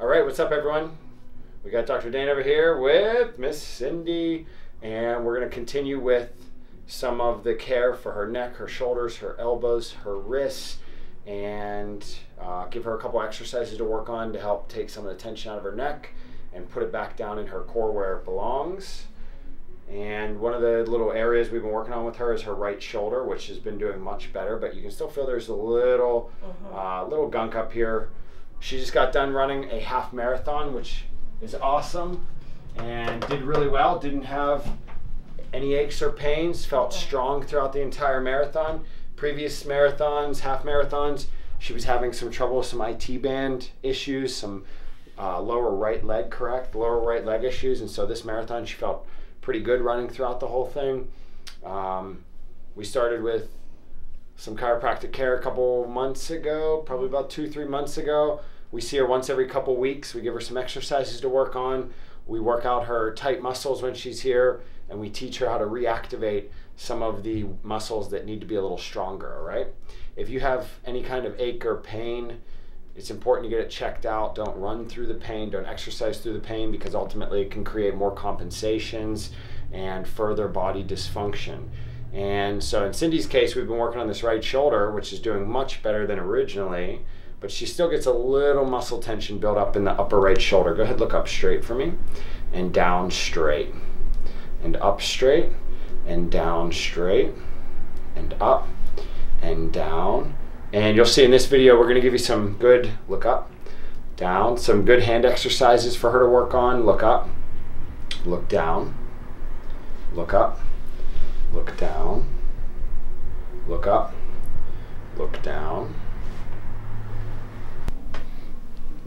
All right, what's up, everyone? We got Dr. Dan over here with Miss Cindy, and we're going to continue with some of the care for her neck, her shoulders, her elbows, her wrists, and give her a couple exercises to work on to help take some of the tension out of her neck and put it back down in her core where it belongs. And one of the little areas we've been working on with her is her right shoulder, which has been doing much better, but you can still feel there's a little little gunk up here. She just got done running a half marathon, which is awesome, and did really well. Didn't have any aches or pains, felt strong throughout the entire marathon. Previous marathons, half marathons, she was having some trouble with some IT band issues, some lower right leg issues, and so this marathon she felt pretty good running throughout the whole thing. We started with some chiropractic care a couple months ago, probably about 2-3 months ago. We see her once every couple weeks. We give her some exercises to work on. We work out her tight muscles when she's here, and we teach her how to reactivate some of the muscles that need to be a little stronger, all right? If you have any kind of ache or pain, it's important to get it checked out. Don't run through the pain, don't exercise through the pain, because ultimately it can create more compensations and further body dysfunction. And so in Cindy's case, we've been working on this right shoulder, which is doing much better than originally, but she still gets a little muscle tension built up in the upper right shoulder. Go ahead, look up straight for me, and down straight, and up straight, and down straight, and up, and down. And you'll see in this video, we're gonna give you some good, look up, down, some good hand exercises for her to work on. Look up, look down, look up, look down, look up, look down,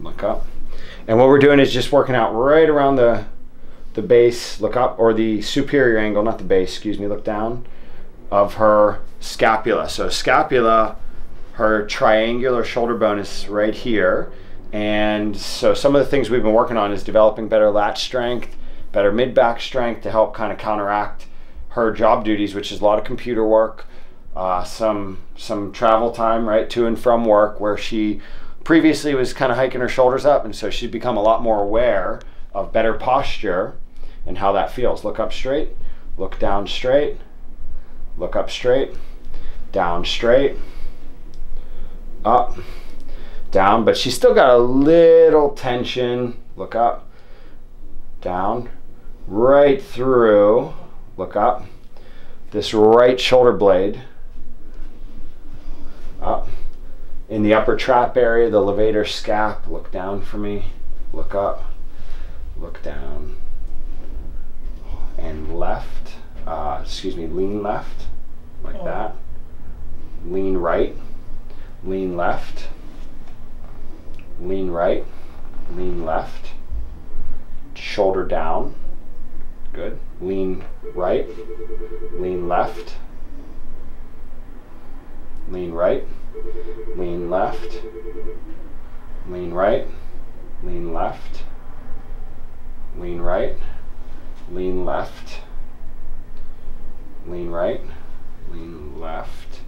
look up. And what we're doing is just working out right around the base, look up, or the superior angle, not the base, excuse me, look down, of her scapula. So scapula, her triangular shoulder bone is right here. And so some of the things we've been working on is developing better lat strength, better mid-back strength to help kind of counteract her job duties, which is a lot of computer work, some travel time, right, to and from work, where she previously was kind of hiking her shoulders up, and so she's become a lot more aware of better posture and how that feels. Look up straight, look down straight, look up straight, down straight, up, down, but she's still got a little tension. Look up, down, right through, look up, this right shoulder blade, up, in the upper trap area, the levator scap, look down for me, look up, look down, and left, lean left, like that, lean right, lean left, lean right, lean left, shoulder down, good, lean right, lean left, lean right, lean left, lean right, lean left, lean right, lean left, lean right, lean left.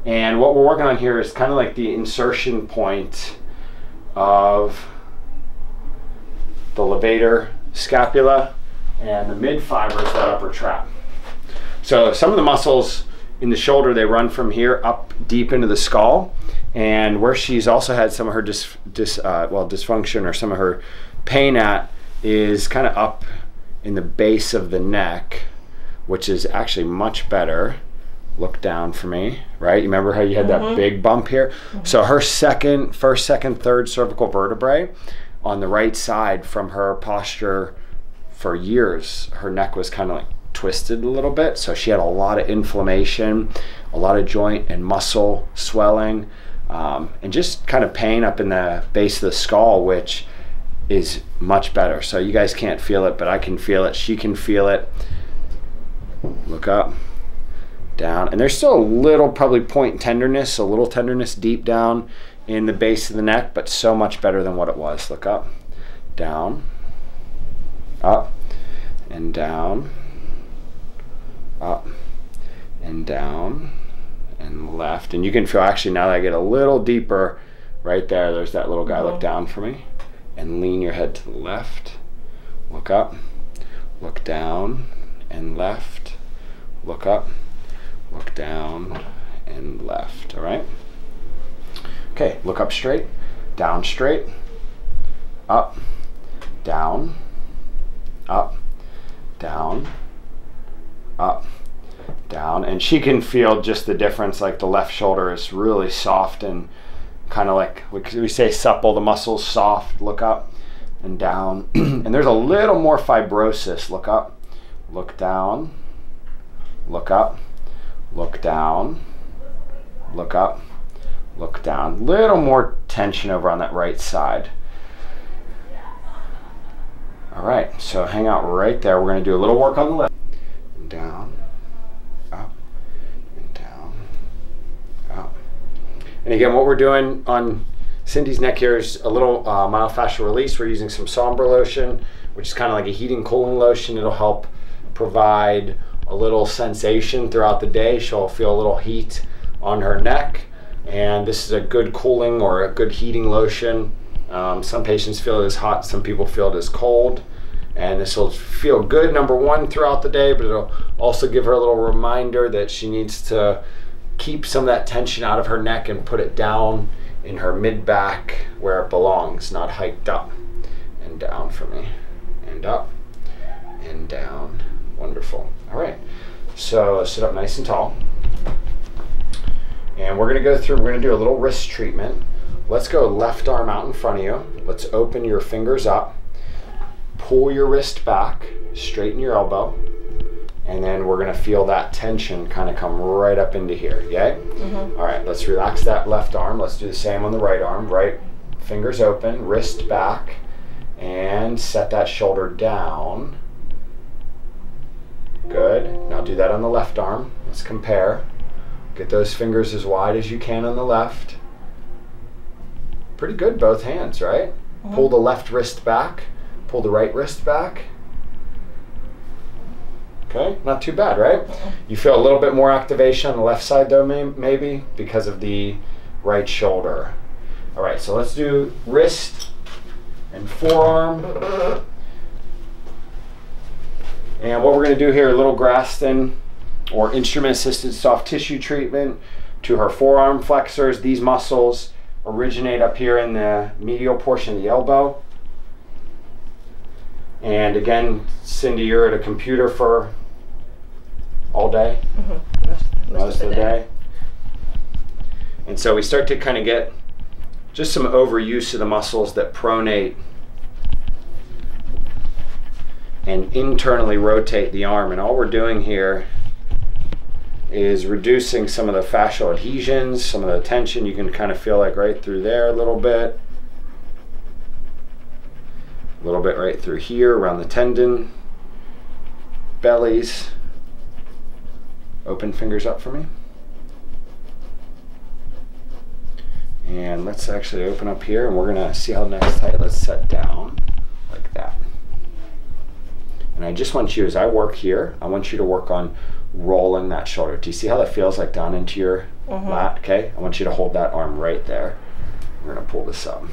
And what we're working on here is kind of like the insertion point of the levator scapula and the mid fibers, that upper trap. So some of the muscles in the shoulder, they run from here up deep into the skull, and where she's also had some of her dysfunction, or some of her pain at, is kind of up in the base of the neck, which is actually much better. Look down for me, right? You remember how you had that big bump here? So her first, second, third cervical vertebrae on the right side, from her posture for years, her neck was kind of like twisted a little bit, so she had a lot of inflammation, a lot of joint and muscle swelling, and just kind of pain up in the base of the skull, which is much better. So you guys can't feel it, but I can feel it, she can feel it. Look up, down, and there's still a little probably point tenderness, a little tenderness deep down in the base of the neck, but so much better than what it was. Look up, down, up, and down, up, and down, and left. And you can feel, actually, now that I get a little deeper right there, there's that little guy. Look down for me, and lean your head to the left. Look up, look down and left. Look up, look down and left, all right? Okay, look up straight, down straight, up, down, up, down, up, down. And she can feel just the difference, like the left shoulder is really soft and kind of like, we say supple, the muscles soft. Look up and down. And there's a little more fibrosis. Look up, look down, look up, look down, look up, look down. Little more tension over on that right side. All right, so hang out right there. We're gonna do a little work on the left. Down, up, and down, up. And again, what we're doing on Cindy's neck here is a little myofascial release. We're using some Sombre lotion, which is kind of like a heating cooling lotion. It'll help provide a little sensation throughout the day. She'll feel a little heat on her neck. And this is a good cooling or a good heating lotion. Some patients feel it as hot, some people feel it as cold. And this will feel good, number one, throughout the day, but it'll also give her a little reminder that she needs to keep some of that tension out of her neck and put it down in her mid-back where it belongs, not hiked up and down for me. And up and down. Wonderful. All right, so sit up nice and tall. And we're gonna go through, we're gonna do a little wrist treatment. Let's go left arm out in front of you. Let's open your fingers up. Pull your wrist back, straighten your elbow, and then we're gonna feel that tension kind of come right up into here, yay? All right, let's relax that left arm. Let's do the same on the right arm. Right fingers open, wrist back, and set that shoulder down. Good, now do that on the left arm. Let's compare. Get those fingers as wide as you can on the left. Pretty good, both hands, right? Pull the left wrist back, pull the right wrist back. Okay, not too bad, right? You feel a little bit more activation on the left side though, maybe, because of the right shoulder. All right, so let's do wrist and forearm. And what we're gonna do here, a little Graston or instrument-assisted soft tissue treatment to her forearm flexors. These muscles originate up here in the medial portion of the elbow. And again, Cindy, you're at a computer for all day? Most of the day. And so we start to kind of get just some overuse of the muscles that pronate and internally rotate the arm. And all we're doing here is reducing some of the fascial adhesions, some of the tension. You can kind of feel like right through there a little bit right through here around the tendon, bellies. Open fingers up for me. And let's actually open up here, and we're gonna see how nice tight. Let's set down like that. And I just want you, as I work here, I want you to work on rolling that shoulder. Do you see how that feels like down into your lat? Okay, I want you to hold that arm right there. We're gonna pull this up.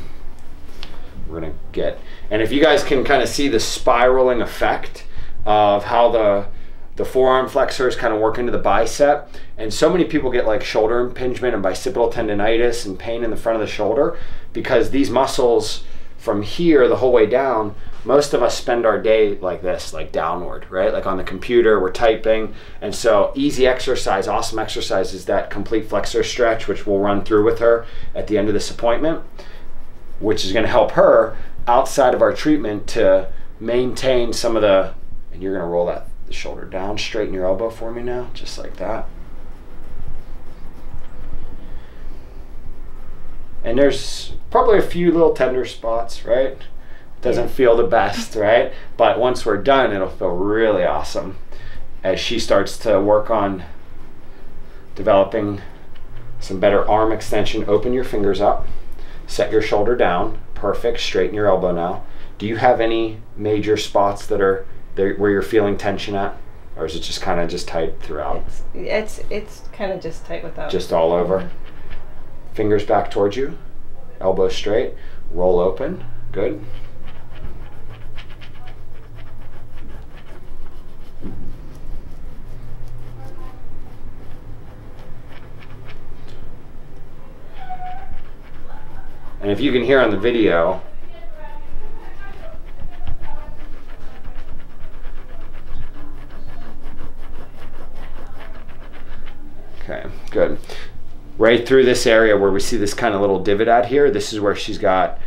We're gonna get, and if you guys can kind of see the spiraling effect of how the forearm flexors kind of work into the bicep. And so many people get like shoulder impingement and bicipital tendonitis and pain in the front of the shoulder because these muscles from here the whole way down, most of us spend our day like this, like downward, right? Like on the computer, we're typing. And so easy exercise, awesome exercise is that complete flexor stretch, which we'll run through with her at the end of this appointment, which is gonna help her outside of our treatment to maintain some of the, and you're gonna roll the shoulder down, straighten your elbow for me now, just like that. And there's probably a few little tender spots, right? Doesn't feel the best, right? But once we're done, it'll feel really awesome as she starts to work on developing some better arm extension. Open your fingers up, set your shoulder down, perfect, straighten your elbow now. Do you have any major spots that are there where you're feeling tension at? Or is it just kind of just tight throughout? It's kind of just tight without. Just all over? Fingers back towards you, elbow straight, roll open. Good. And if you can hear on the video, okay, good. Right through this area where we see this kind of little divot out here, this is where she's got,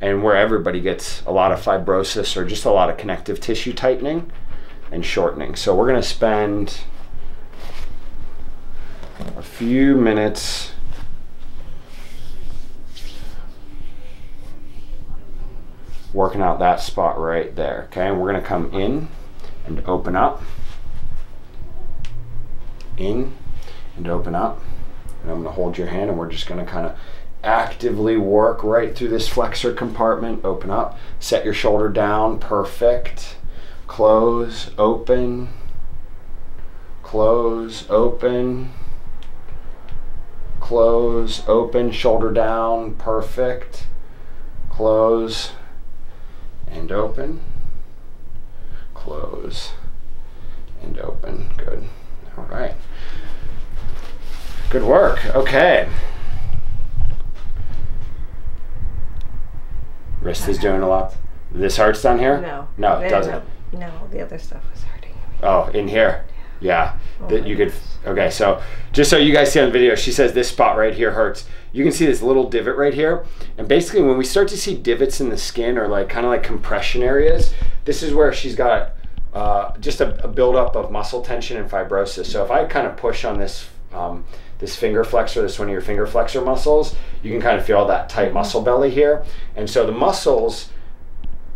and where everybody gets a lot of fibrosis or just a lot of connective tissue tightening and shortening. So we're gonna spend a few minutes working out that spot right there, okay? And we're gonna come in and open up, in and open up, and I'm gonna hold your hand and we're just gonna kind of actively work right through this flexor compartment. Open up, set your shoulder down, perfect. Close, open, close, open, close, open, shoulder down, perfect. Close and open, close and open. Good. All right. Good work. Okay. Wrist is doing a lot. This hurts down here? No. No, it doesn't. No, the other stuff was hurting. Oh, in here? Yeah. That you could. Okay, so just so you guys see on the video, she says this spot right here hurts. You can see this little divot right here. And basically when we start to see divots in the skin or like kind of like compression areas, this is where she's got just a buildup of muscle tension and fibrosis. So if I kind of push on this this finger flexor, this one of your finger flexor muscles, you can kind of feel that tight muscle belly here. And so the muscles,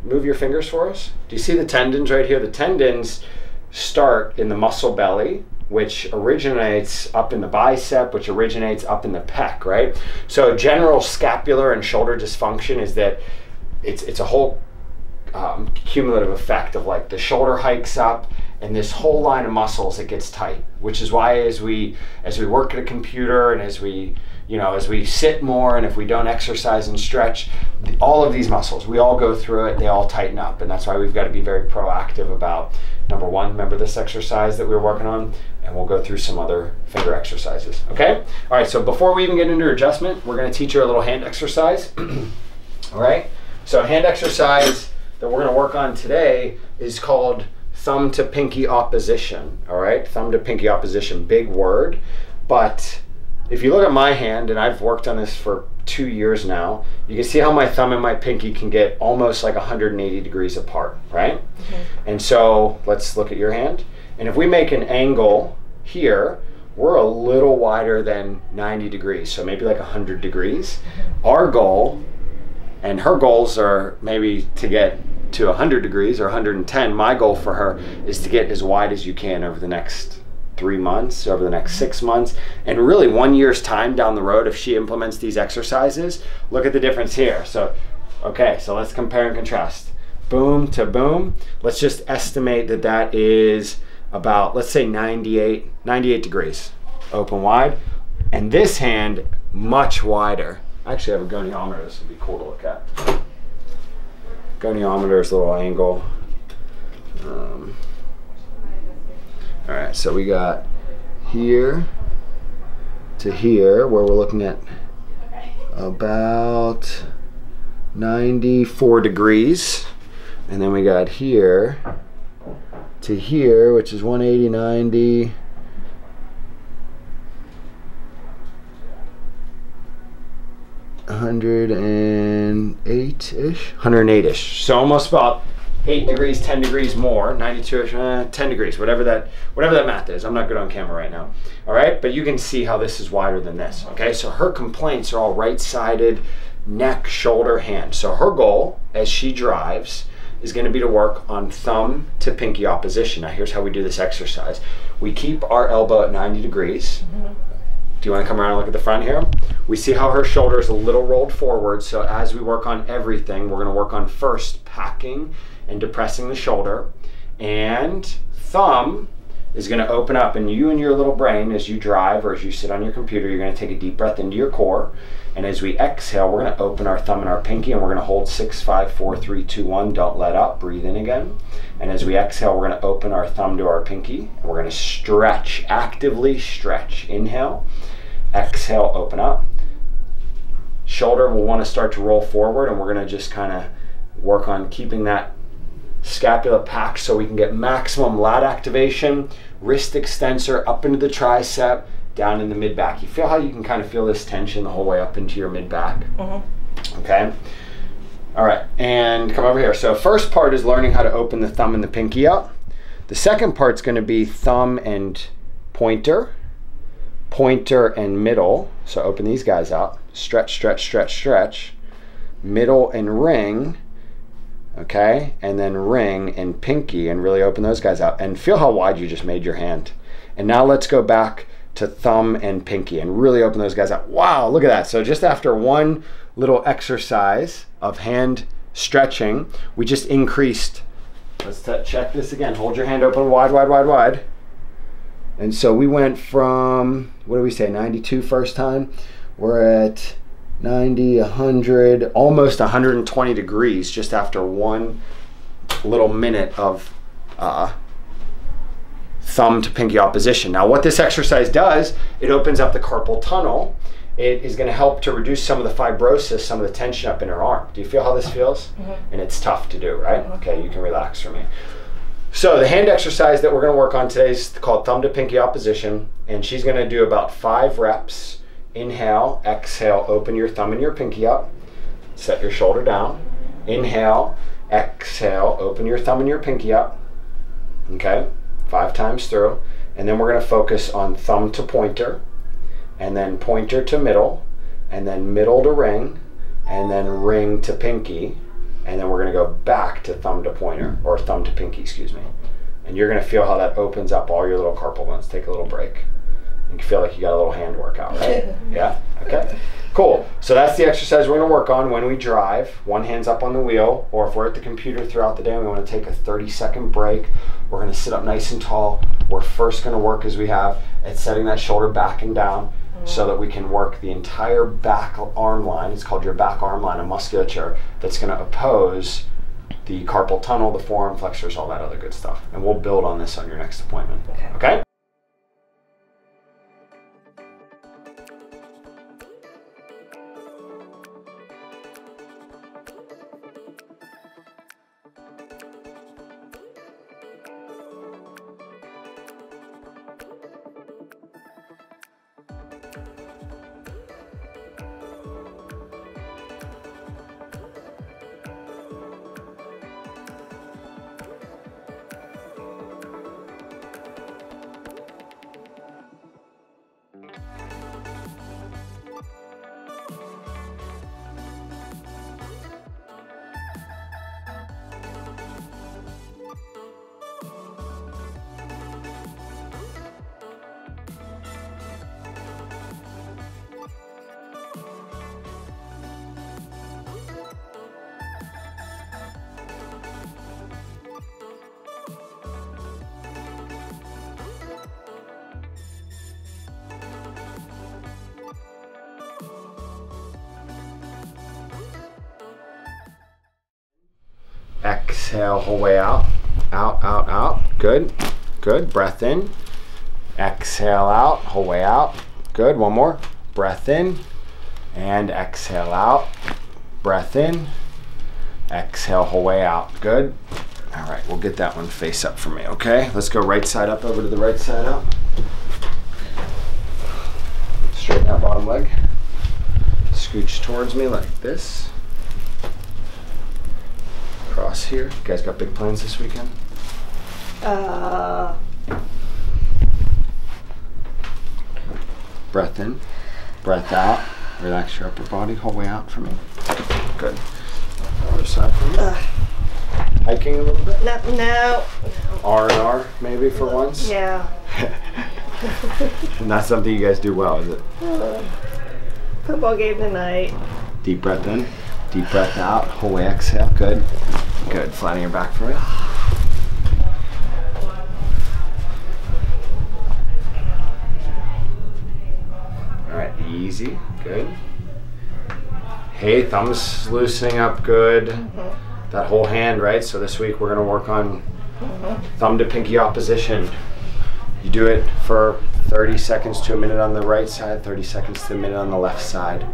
move your fingers for us. Do you see the tendons right here? The tendons start in the muscle belly, which originates up in the bicep, which originates up in the pec, right? So general scapular and shoulder dysfunction is that it's a whole cumulative effect of like the shoulder hikes up and this whole line of muscles, it gets tight, which is why as we work at a computer and as we sit more and if we don't exercise and stretch, all of these muscles, we all go through it, they all tighten up. And that's why we've got to be very proactive about, number one, remember this exercise that we were working on, and we'll go through some other finger exercises, okay? All right, so before we even get into adjustment, we're gonna teach her a little hand exercise, all right? So a hand exercise that we're gonna work on today is called thumb to pinky opposition, all right? Thumb to pinky opposition, big word, but if you look at my hand, and I've worked on this for 2 years now, you can see how my thumb and my pinky can get almost like 180 degrees apart, right? And so let's look at your hand. And if we make an angle here, we're a little wider than 90 degrees, so maybe like 100 degrees. Our goal, and her goals are maybe to get to 100 degrees or 110. My goal for her is to get as wide as you can over the next 3 months, over the next 6 months, and really 1 year's time down the road if she implements these exercises. Look at the difference here. So, okay, so let's compare and contrast. Boom to boom. Let's just estimate that that is about, let's say 98 degrees. Open wide. And this hand, much wider. I actually have a goniometer. This would be cool to look at. Goniometer's little angle. All right, so we got here to here, where we're looking at about 94 degrees. And then we got here to here, which is 180, 90, 108-ish? 108-ish. So almost about 8 degrees, 10 degrees more, 92-ish, 10 degrees, whatever that math is. I'm not good on camera right now. All right, but you can see how this is wider than this, okay? So her complaints are all right-sided, neck, shoulder, hand. So her goal, as she drives, is gonna be to work on thumb to pinky opposition. Now here's how we do this exercise. We keep our elbow at 90 degrees. Do you wanna come around and look at the front here? We see how her shoulder is a little rolled forward, so as we work on everything, we're gonna work on first packing and depressing the shoulder, and thumb is going to open up, and you and your little brain, as you drive or as you sit on your computer, you're going to take a deep breath into your core. And as we exhale, we're going to open our thumb and our pinky, and we're going to hold 6, 5, 4, 3, 2, 1. Don't let up. Breathe in again. And as we exhale, we're going to open our thumb to our pinky, and we're going to stretch, actively stretch. Inhale. Exhale, open up. Shoulder will want to start to roll forward, and we're going to just kind of work on keeping that scapula packed so we can get maximum lat activation. Wrist extensor up into the tricep, down in the mid-back. You feel how you can kind of feel this tension the whole way up into your mid-back? Mm-hmm. Okay. All right, and come over here. So first part is learning how to open the thumb and the pinky up. The second part's going to be thumb and pointer, pointer and middle. So open these guys up. Stretch, stretch, stretch, stretch. Middle and ring. Okay, and then ring and pinky, and really open those guys out. And feel how wide you just made your hand. And now let's go back to thumb and pinky and really open those guys out. Wow, look at that. So just after one little exercise of hand stretching, we just increased. Let's check this again. Hold your hand open wide, wide, wide, wide. And so we went from, what do we say, 92 first time? We're at 90, 100, almost 120 degrees just after one little minute of thumb to pinky opposition. Now what this exercise does, it opens up the carpal tunnel. It is going to help to reduce some of the fibrosis, some of the tension up in her arm. Do you feel how this feels? Mm-hmm. And it's tough to do, right? Mm-hmm. Okay, you can relax for me. So the hand exercise that we're going to work on today is called thumb to pinky opposition, and she's going to do about 5 reps. Inhale, exhale, open your thumb and your pinky up. Set your shoulder down. Inhale, exhale, open your thumb and your pinky up. Okay, 5 times through. And then we're going to focus on thumb to pointer, and then pointer to middle, and then middle to ring, and then ring to pinky. And then we're going to go back to thumb to pointer, or thumb to pinky, excuse me. And you're going to feel how that opens up all your little carpal bones. Take a little break. You feel like you got a little hand workout, right? Yeah? Okay. Cool. So that's the exercise we're going to work on when we drive. One hand's up on the wheel, or if we're at the computer throughout the day and we want to take a 30-second break, we're going to sit up nice and tall. We're first going to work, as we have, at setting that shoulder back and down so that we can work the entire back arm line. It's called your back arm line of musculature that's going to oppose the carpal tunnel, the forearm flexors, all that other good stuff. And we'll build on this on your next appointment. Okay? Exhale, whole way out. Out, out, out. Good. Good. Breath in. Exhale out, whole way out. Good. One more. Breath in. And exhale out. Breath in. Exhale, whole way out. Good. All right, we'll get that one face up for me, okay? Let's go right side up over to the right side up. Straighten that bottom leg. Scooch towards me like this. Cross here. You guys got big plans this weekend? Breath in, breath out. Relax your upper body, whole way out for me. Good. Other side for me. Hiking a little bit? No. R&R maybe for once? Yeah. And that's something you guys do well, is it? Football game tonight. Deep breath in, deep breath out, whole way exhale. Good. Good. Flatten your back for me. easy. Good. Hey, thumbs loosening up good. That whole hand, right? So this week we're gonna work on thumb to pinky opposition. You do it for 30 seconds to a minute on the right side, 30 seconds to a minute on the left side.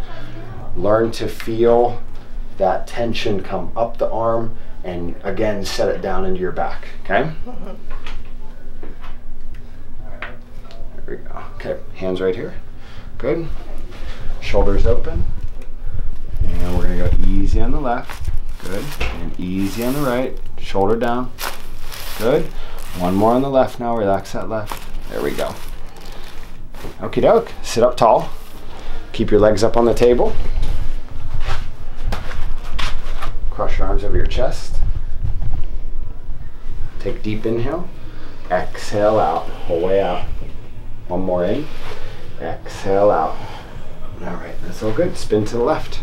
Learn to feel that tension come up the arm and again set it down into your back, okay? There we go. Okay, hands right here. Good. Shoulders open. And we're gonna go easy on the left. Good. And easy on the right. Shoulder down. Good. One more on the left now. Relax that left. There we go. Okie doke. Sit up tall. Keep your legs up on the table. Cross your arms over your chest. Take deep inhale. Exhale out. Whole way out. One more in. Exhale out. All right, that's all good. Spin to the left.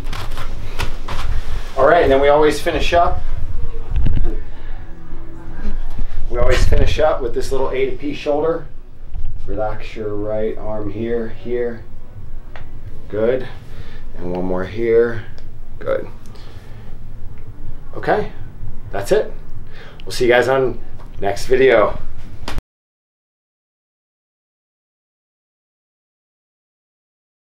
All right, and then we always finish up. We always finish up with this little A to P shoulder. Relax your right arm here, here. Good. And one more here. Good. Okay, that's it. We'll see you guys on next video.